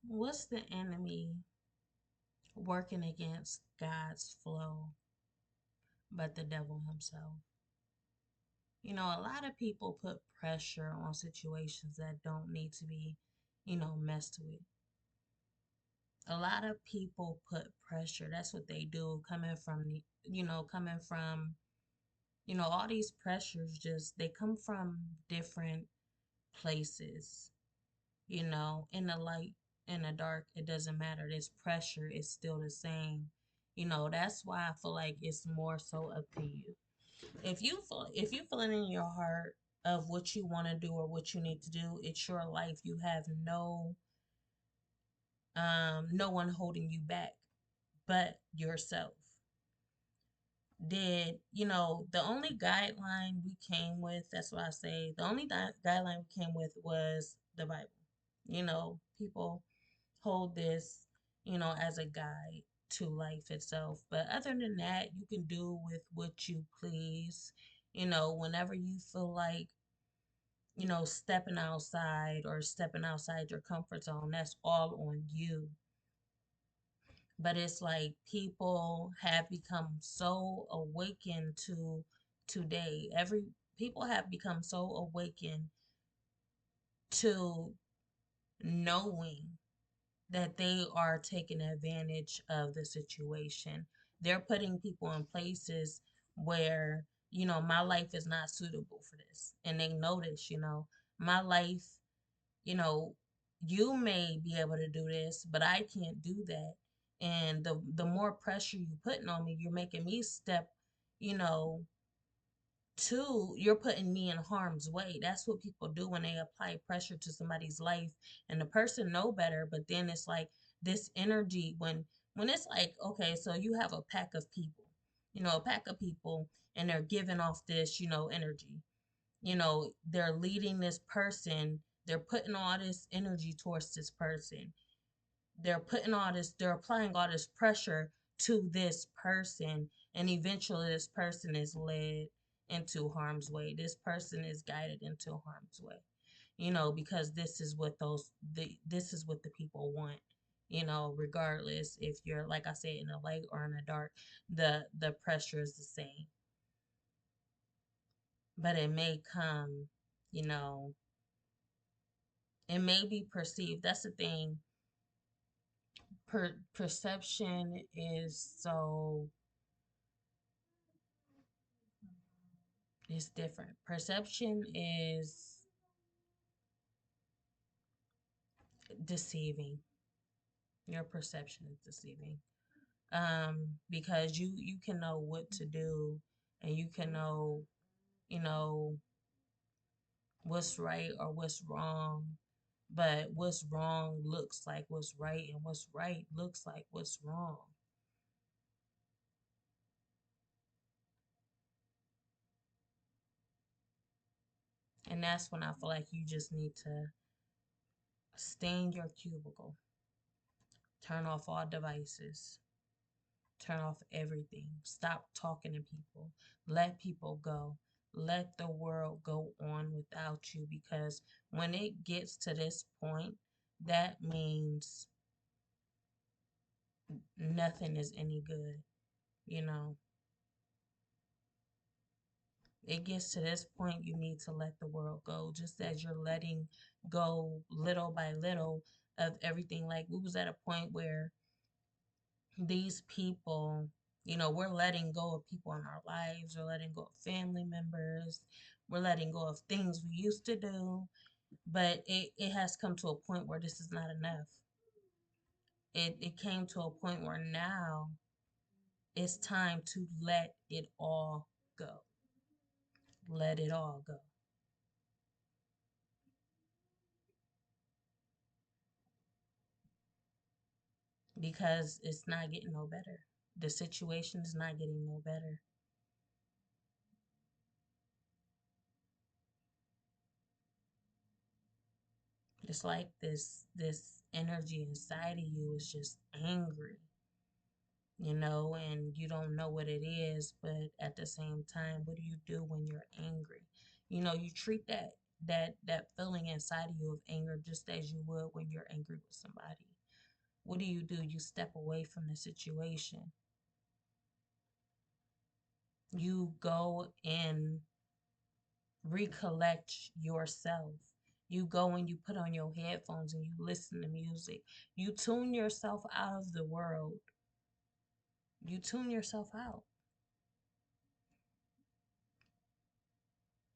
What's the enemy working against God's flow but the devil himself? A lot of people put pressure on situations that don't need to be, messed with. A lot of people put pressure. That's what they do, coming from, all these pressures just, they come from different places, in the light, in the dark, it doesn't matter. This pressure is still the same. That's why I feel like it's more so up to you. If you feel it in your heart of what you want to do or what you need to do, it's your life. You have no one holding you back but yourself. The only guideline we came with, that's what I say, the only guideline we came with was the Bible. People hold this, as a guide to life itself. But other than that, you can do with what you please. Whenever you feel like, stepping outside or stepping outside your comfort zone, that's all on you. But it's like people have become so awakened to today. Every People have become so awakened to knowing that they are taking advantage of the situation. They're putting people in places where, my life is not suitable for this. And they notice, my life, you know, you may be able to do this, but I can't do that. And the more pressure you putting on me, you're making me step, you know, you're putting me in harm's way. That's what people do when they apply pressure to somebody's life, and the person know better, but then it's like this energy when it's like, okay, so you have a pack of people, and they're giving off this, energy. They're leading this person, they're putting all this energy towards this person. They're applying all this pressure to this person, and eventually this person is led into harm's way. This person is guided into harm's way, because this is what the people want. Regardless if you're, like I said, in the light or in the dark, the pressure is the same. But it may come, you know, it may be perceived. That's the thing. Perception is so, it's different. Perception is deceiving. Your perception is deceiving. Because you can know what to do, and you can know, you know, what's right or what's wrong, but what's wrong looks like what's right, and what's right looks like what's wrong. And that's when I feel like you just need to stay in your cubicle, turn off all devices, turn off everything, stop talking to people, let people go, let the world go on without you. Because when it gets to this point, that means nothing is any good, you know. It gets to this point, you need to let the world go, just as you're letting go little by little of everything. Like, we was at a point where these people, we're letting go of people in our lives, we're letting go of family members, we're letting go of things we used to do, but it has come to a point where this is not enough. It came to a point where now it's time to let it all go. Let it all go. Because it's not getting no better. The situation is not getting no better. It's like this energy inside of you is just angry, and you don't know what it is, but at the same time, what do you do when you're angry? You treat that feeling inside of you of anger just as you would when you're angry with somebody. What do? You step away from the situation. You go and recollect yourself. You go and you put on your headphones and you listen to music. You tune yourself out of the world. You tune yourself out.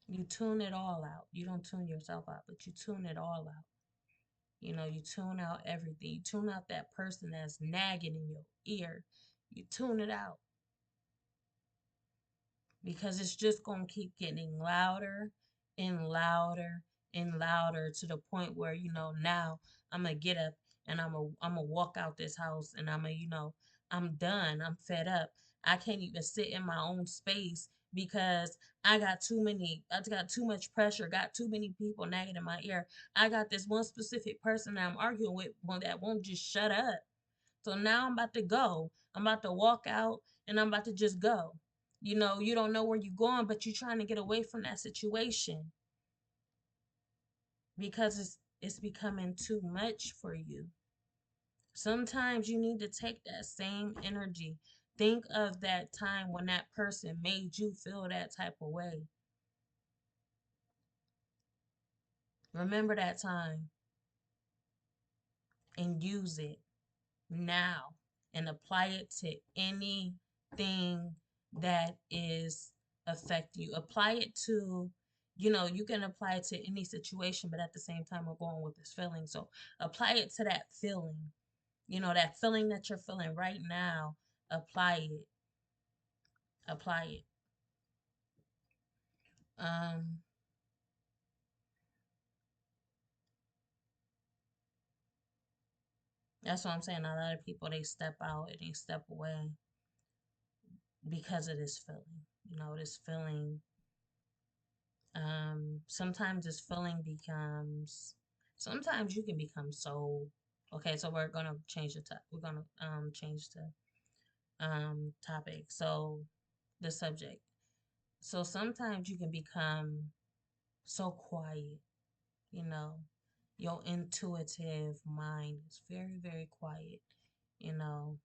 You tune it all out. You don't tune yourself out, but you tune it all out. You know, you tune out everything. You tune out that person that's nagging in your ear. You tune it out because it's just going to keep getting louder and louder and louder to the point where, now I'm going to get up and I'm going to walk out this house and I'm done. I'm fed up. I can't even sit in my own space because I got too much pressure, got too many people nagging in my ear. I got this one specific person that I'm arguing with, one that won't just shut up. So now I'm about to go. I'm about to walk out and I'm about to just go. You don't know where you're going, but you're trying to get away from that situation because it's becoming too much for you. Sometimes you need to take that same energy. Think of that time when that person made you feel that type of way. Remember that time and use it now and apply it to anything that is affecting you. Apply it to, you can apply it to any situation, but at the same time, we're going with this feeling. So apply it to that feeling, that feeling that you're feeling right now. Apply it. Apply it. Um, that's what I'm saying. A lot of people, they step out and they step away because of this feeling. This feeling. Sometimes this feeling becomes, sometimes you can become so, okay, so we're gonna change the we're gonna change the topic. So the subject. So sometimes you can become so quiet, you know. Your intuitive mind is very, very quiet, you know.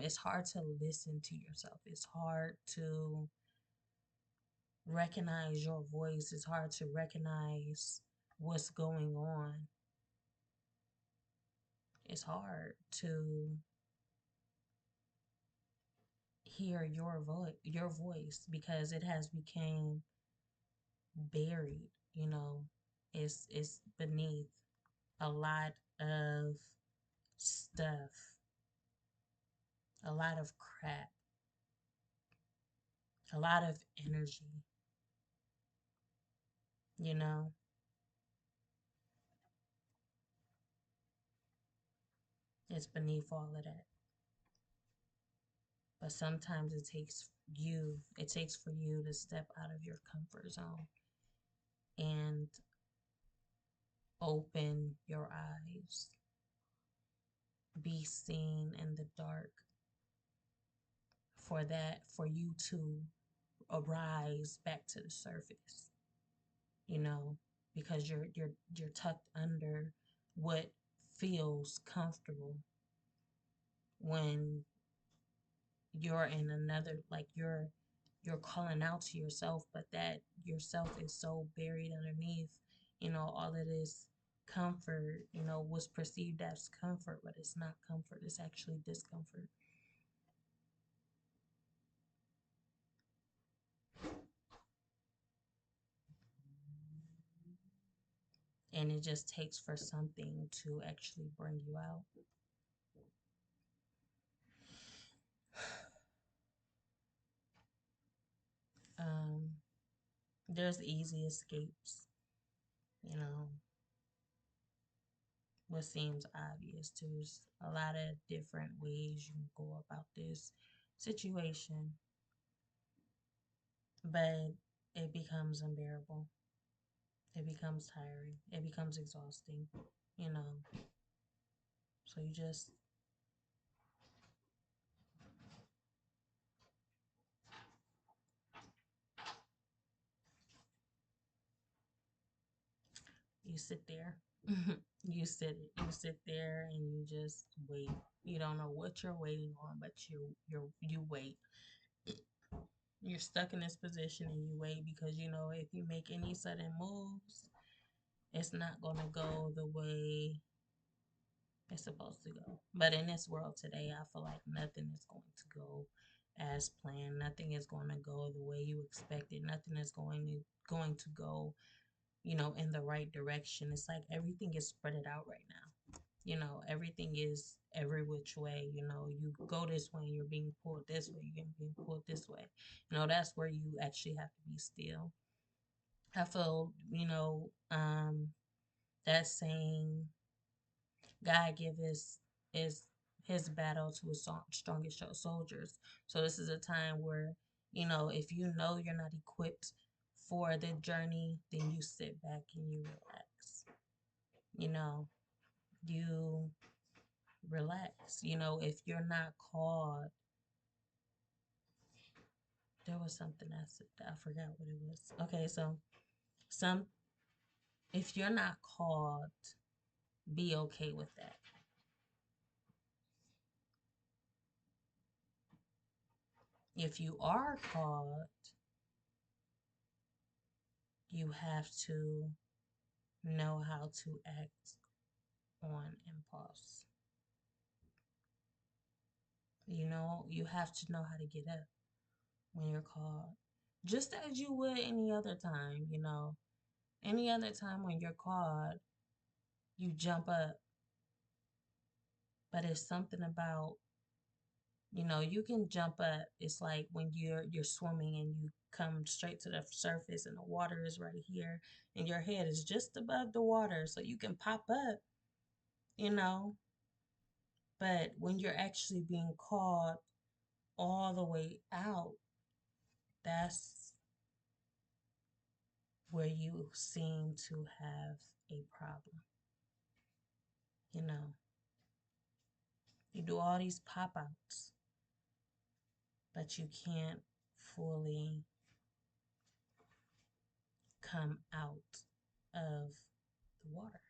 It's hard to listen to yourself. It's hard to recognize your voice. It's hard to recognize what's going on. It's hard to hear your voice because it has become buried, you know. It's beneath a lot of stuff, a lot of crap, a lot of energy, you know. It's beneath all of that. But sometimes it takes for you to step out of your comfort zone and open your eyes, be seen in the dark, for you to arise back to the surface, you know, because you're tucked under what feels comfortable when you're in another, like you're calling out to yourself, but that yourself is so buried underneath, all of this comfort, was perceived as comfort, but it's not comfort, it's actually discomfort. And it just takes for something to actually bring you out. Um, there's easy escapes, you know, what seems obvious. There's a lot of different ways you can go about this situation, but it becomes unbearable. It becomes tiring. It becomes exhausting, you know. So You sit there. You sit there and you just wait. You don't know what you're waiting on, but you wait. You're stuck in this position and you wait because you know if you make any sudden moves, it's not gonna go the way it's supposed to go. But in this world today, I feel like nothing is going to go as planned. Nothing is going to go the way you expected. Nothing is going to go, in the right direction. It's like everything is spread it out right now. Everything is every which way. You go this way, you're being pulled this way, you're being pulled this way. That's where you actually have to be still. I feel, that saying God give is his battle to his strongest soldiers. So this is a time where, if you know you're not equipped for the journey, then you sit back and you relax. You know, you relax. If you're not called, there was something I said, I forgot what it was. Okay, so some if you're not called, be okay with that. If you are called, you have to know how to act on impulse. You have to know how to get up when you're called. Just as you would any other time. Any other time when you're called, you jump up. But it's something about, you can jump up. It's like when you're swimming and you come straight to the surface and the water is right here and your head is just above the water. So you can pop up, you know. But when you're actually being called all the way out, that's where you seem to have a problem. You know, you do all these pop outs, but you can't fully come out of the water.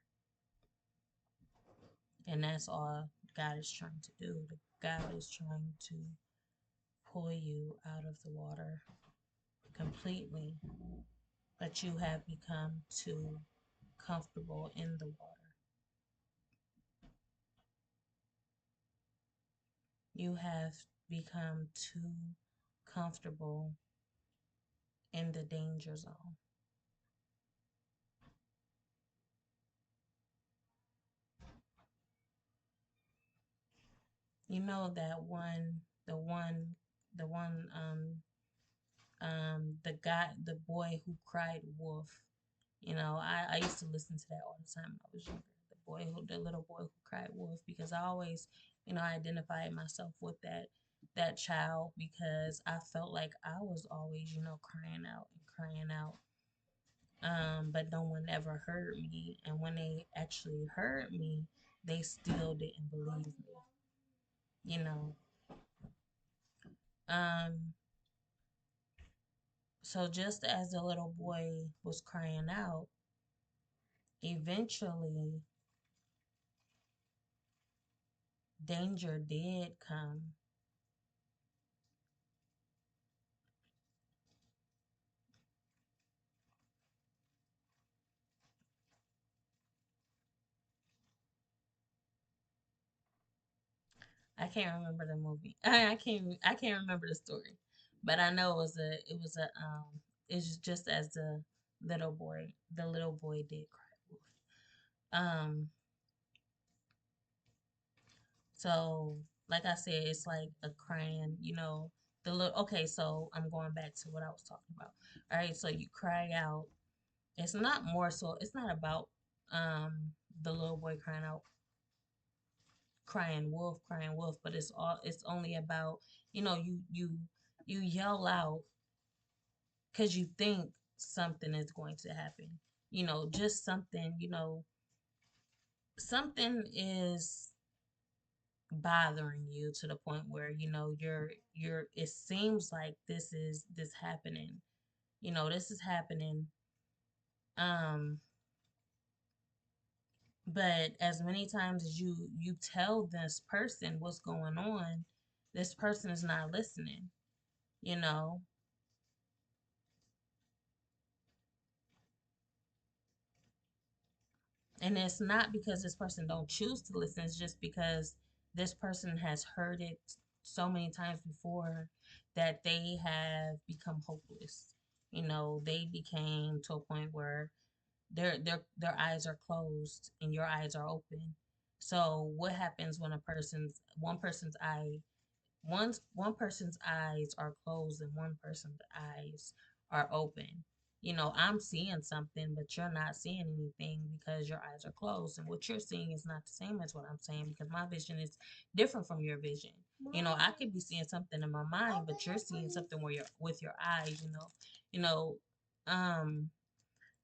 And that's all God is trying to do. God is trying to pull you out of the water completely, but you have become too comfortable in the water. You have become too comfortable in the danger zone. You know that one, the guy, the boy who cried wolf. I used to listen to that all the time when I was younger. The little boy who cried wolf, because I always, identified myself with that child because I felt like I was always, crying out and crying out. But no one ever heard me, and when they actually heard me, they still didn't believe me. You know. Um, so just as the little boy was crying out, eventually danger did come. I can't remember the movie. I can't remember the story. But I know it's just as the little boy did cry wolf. So like I said, it's like a crying, the little okay, so I'm going back to what I was talking about. All right, so you cry out. It's not about the little boy crying wolf, but it's only about, you yell out because you think something is going to happen. Just something, something is bothering you to the point where, it seems like this happening. This is happening. Um But as many times as you tell this person what's going on, this person is not listening, you know. And it's not because this person don't choose to listen, it's just because this person has heard it so many times before that they have become hopeless. You know, they became to a point where their eyes are closed and your eyes are open. So what happens when one person's one person's eyes are closed and one person's eyes are open? You know, I'm seeing something, but you're not seeing anything because your eyes are closed. And what you're seeing is not the same as what I'm saying because my vision is different from your vision. You know, I could be seeing something in my mind, but you're seeing something where you're with your eyes, you know. You know, um,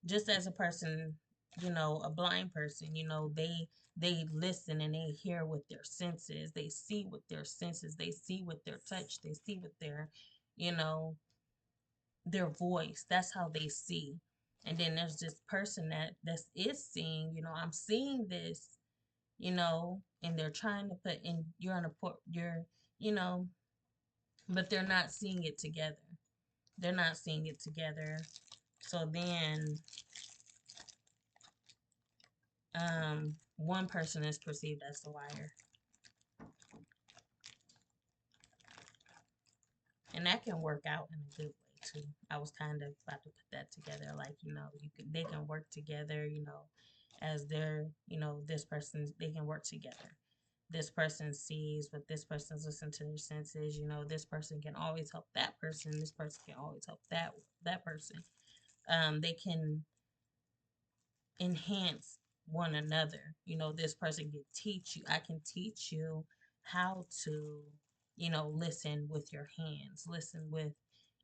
just as a person, you know, a blind person, you know, they listen and they hear with their senses, they see with their senses, they see with their touch, they see with their, you know, their voice. That's how they see. And then there's this person that is seeing, you know, I'm seeing this, you know, and they're trying to put in you're on a port you're, you know, but they're not seeing it together. They're not seeing it together. So then one person is perceived as the liar, and that can work out in a good way too. I was kind of about to put that together, like, you know, they can work together, you know, as they're, you know, this person, they can work together. This person sees, but this person's listening to their senses. You know, this person can always help that person. This person can always help that person. They can enhance one another. You know, this person can teach you. I can teach you how to, you know, listen with your hands, listen with,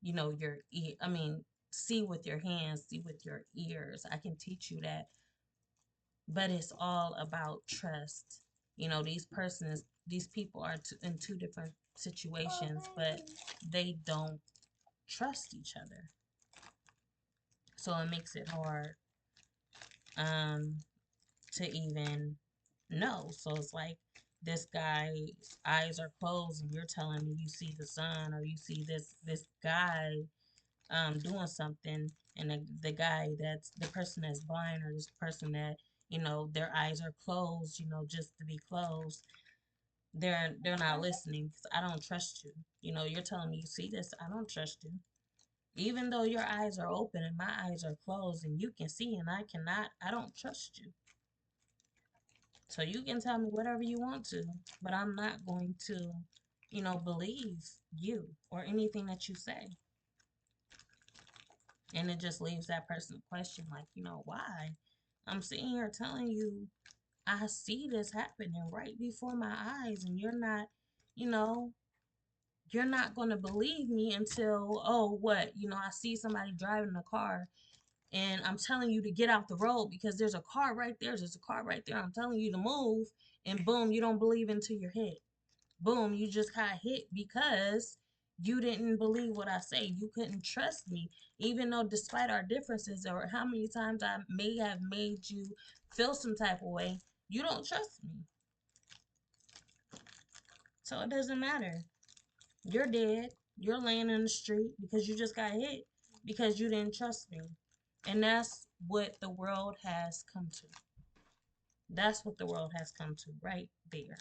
you know, your ear. I mean, see with your hands, see with your ears. I can teach you that, but it's all about trust. You know, these people are in two different situations, but they don't trust each other. So it makes it hard. Um, to even know. So it's like this guy's eyes are closed and you're telling me you see the sun or you see this guy doing something, and the guy that's the person that's blind, or this person that, you know, their eyes are closed, you know, just to be closed, they're not listening because I don't trust you. You know, you're telling me you see this, I don't trust you. Even though your eyes are open and my eyes are closed and you can see and I cannot, I don't trust you. So you can tell me whatever you want to, but I'm not going to, you know, believe you or anything that you say. And it just leaves that person to question, like, you know, why? I'm sitting here telling you I see this happening right before my eyes, and you're not, you know, you're not going to believe me until, oh, what? You know, I see somebody driving a car and I'm telling you to get out the road because there's a car right there. There's a car right there. I'm telling you to move, and boom, you don't believe into your head. Boom, you just got hit because you didn't believe what I say. You couldn't trust me, even though despite our differences or how many times I may have made you feel some type of way, you don't trust me. So it doesn't matter. You're dead. You're laying in the street because you just got hit because you didn't trust me. And that's what the world has come to. That's what the world has come to right there.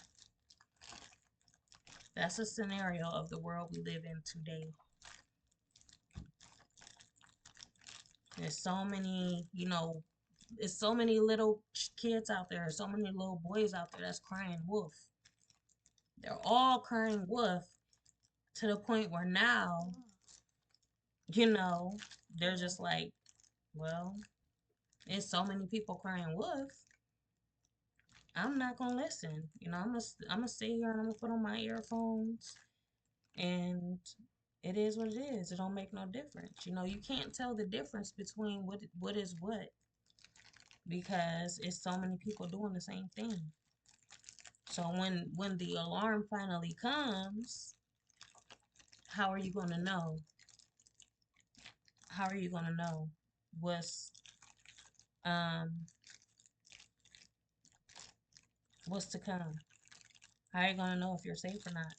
That's a scenario of the world we live in today. There's so many, you know, there's so many little kids out there, so many little boys out there that's crying wolf. They're all crying wolf to the point where now, you know, they're just like, well, there's so many people crying wolf. I'm not gonna listen. You know, I'm gonna sit here and I'm gonna put on my earphones, and it is what it is. It don't make no difference. You know, you can't tell the difference between what is what because it's so many people doing the same thing. So when the alarm finally comes, how are you gonna know? How are you gonna know what's um What's to come? How are you gonna know if you're safe or not?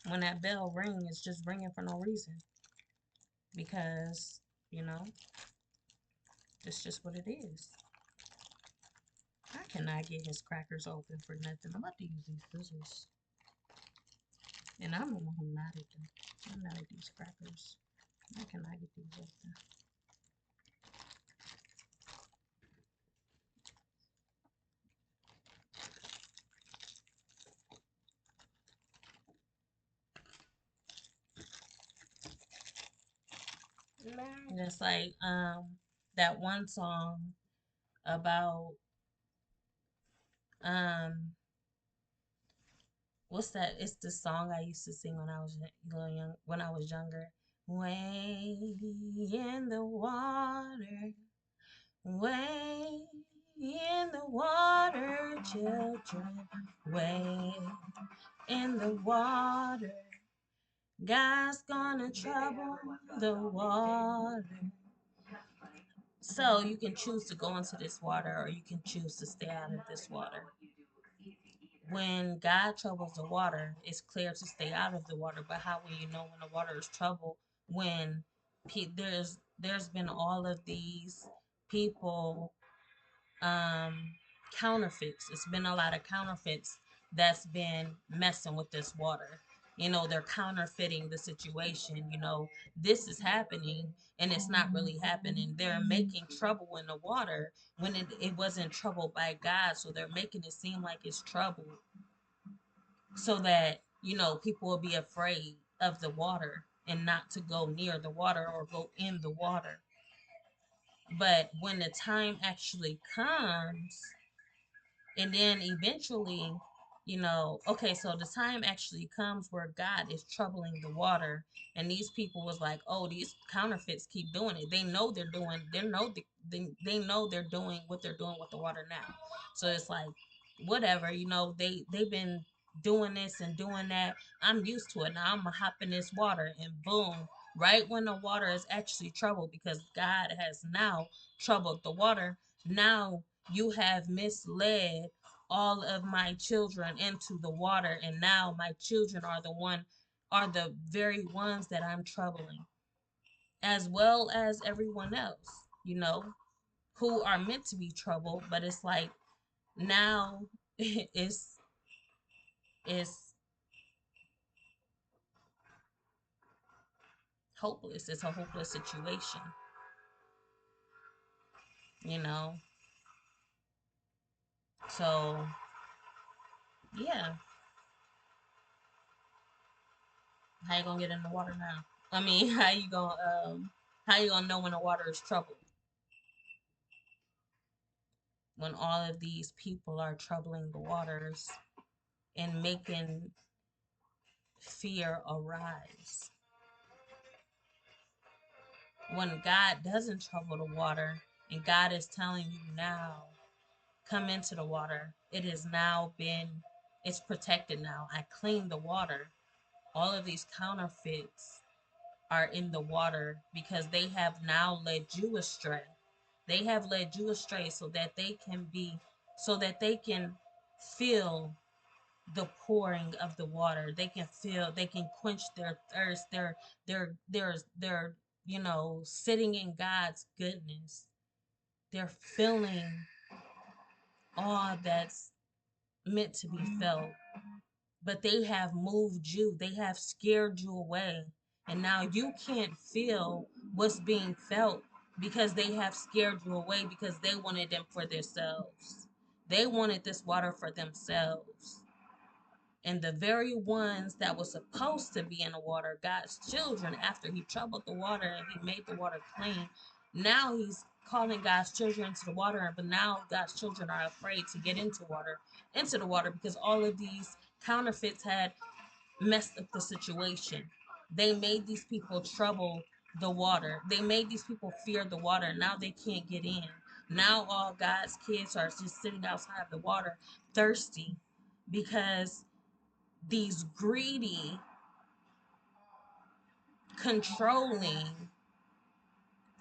When that bell ring, it's just ringing for no reason. Because, you know, it's just what it is. I cannot get his crackers open for nothing. I'm about to use these scissors. And I'm the one who knotted them. I knotted these crackers. I cannot get these open. And it's like that one song about um what's that? It's the song I used to sing when I was young, when I was younger. Way in the water, way in the water, children, way in the water. God's gonna trouble the water. So you can choose to go into this water or you can choose to stay out of this water. When God troubles the water, it's clear to stay out of the water. But how will you know when the water is troubled? When there's been all of these people counterfeits. It's been a lot of counterfeits that's been messing with this water. You know, they're counterfeiting the situation. You know, this is happening and it's not really happening. They're making trouble in the water when it wasn't trouble by God. So they're making it seem like it's trouble so that, you know, people will be afraid of the water and not to go near the water or go in the water. But when the time actually comes, and then eventually, you know, okay, so the time actually comes where God is troubling the water, and these people was like, oh, these counterfeits keep doing it. They know they're doing what they're doing with the water now. So it's like, whatever, you know, they've been doing this and doing that. I'm used to it now. I'm gonna hop in this water, and boom, right when the water is actually troubled, because God has now troubled the water. Now you have misled all of my children into the water, and now my children are the very ones that I'm troubling, as well as everyone else, you know, who are meant to be troubled. But it's like now it's it's hopeless. It's a hopeless situation, you know. So yeah, how you gonna get in the water now? I mean, how you gonna know when the water is troubled? When all of these people are troubling the waters and making fear arise. When God doesn't trouble the water and God is telling you now, come into the water. It has now been, it's protected now. I cleaned the water. All of these counterfeits are in the water because they have now led you astray. They have led you astray so that they can feel the pouring of the water. They can quench their thirst. They're you know, sitting in God's goodness. They're feeling all that's meant to be felt. But they have moved you. They have scared you away. And now you can't feel what's being felt because they have scared you away because they wanted them for themselves. They wanted this water for themselves. And the very ones that were supposed to be in the water, God's children, after he troubled the water and he made the water clean, now he's calling God's children into the water, but now God's children are afraid to get into the water because all of these counterfeits had messed up the situation. They made these people trouble the water. They made these people fear the water. Now they can't get in. Now all God's kids are just sitting outside the water thirsty because these greedy, controlling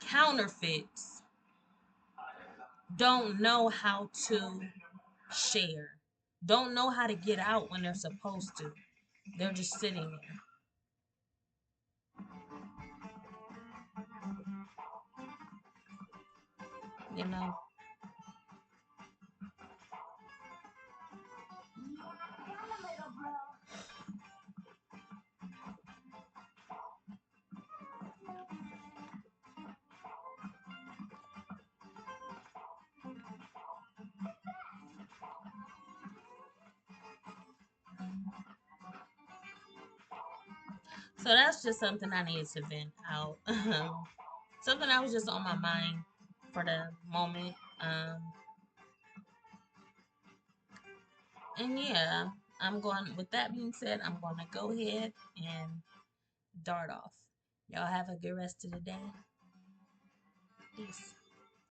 counterfeits don't know how to share. don't know how to get out when they're supposed to. They're just sitting there, you know. So that's just something I needed to vent out. Something that was just on my mind for the moment. And yeah, I'm going, with that being said, I'm going to go ahead and dart off. Y'all have a good rest of the day. Peace.